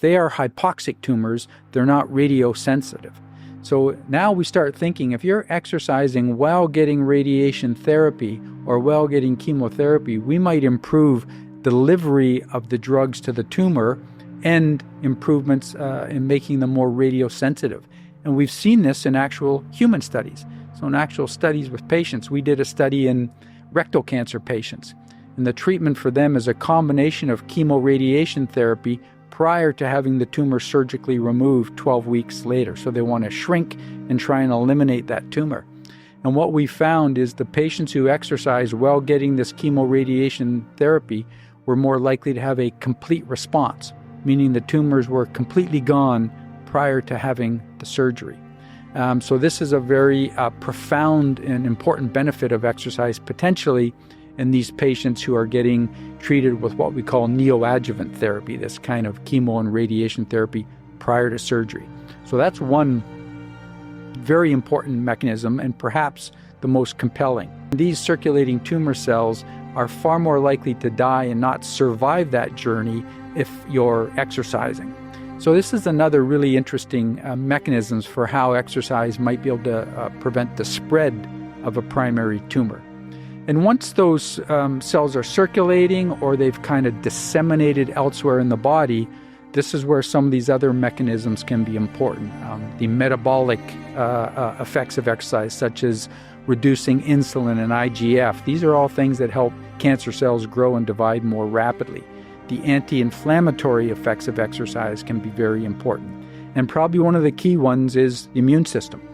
they are hypoxic tumors, they're not radiosensitive. So now we start thinking, if you're exercising while getting radiation therapy or while getting chemotherapy, we might improve delivery of the drugs to the tumor and improvements in making them more radiosensitive. And we've seen this in actual human studies. So in actual studies with patients, we did a study in rectal cancer patients. And the treatment for them is a combination of chemoradiation therapy prior to having the tumor surgically removed 12 weeks later. So they want to shrink and try and eliminate that tumor. And what we found is the patients who exercised while getting this chemoradiation therapy were more likely to have a complete response, meaning the tumors were completely gone prior to having the surgery. So this is a very profound and important benefit of exercise, potentially in these patients who are getting treated with what we call neoadjuvant therapy, this kind of chemo and radiation therapy prior to surgery. So that's one very important mechanism and perhaps the most compelling. These circulating tumor cells are far more likely to die and not survive that journey if you're exercising. So this is another really interesting mechanisms for how exercise might be able to prevent the spread of a primary tumor. And once those cells are circulating or they've kind of disseminated elsewhere in the body, this is where some of these other mechanisms can be important. The metabolic effects of exercise, such as reducing insulin and IGF, these are all things that help cancer cells grow and divide more rapidly. The anti-inflammatory effects of exercise can be very important. And probably one of the key ones is the immune system,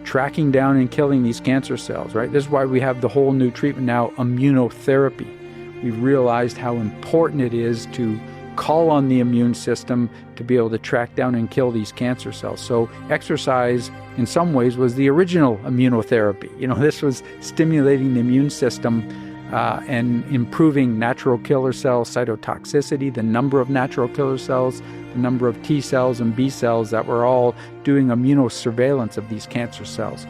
tracking down and killing these cancer cells, right? This is why we have the whole new treatment now, immunotherapy. We've realized how important it is to call on the immune system to be able to track down and kill these cancer cells. So exercise, in some ways, was the original immunotherapy. This was stimulating the immune system and improving natural killer cell cytotoxicity, the number of natural killer cells, the number of T cells and B cells that were all doing immunosurveillance of these cancer cells.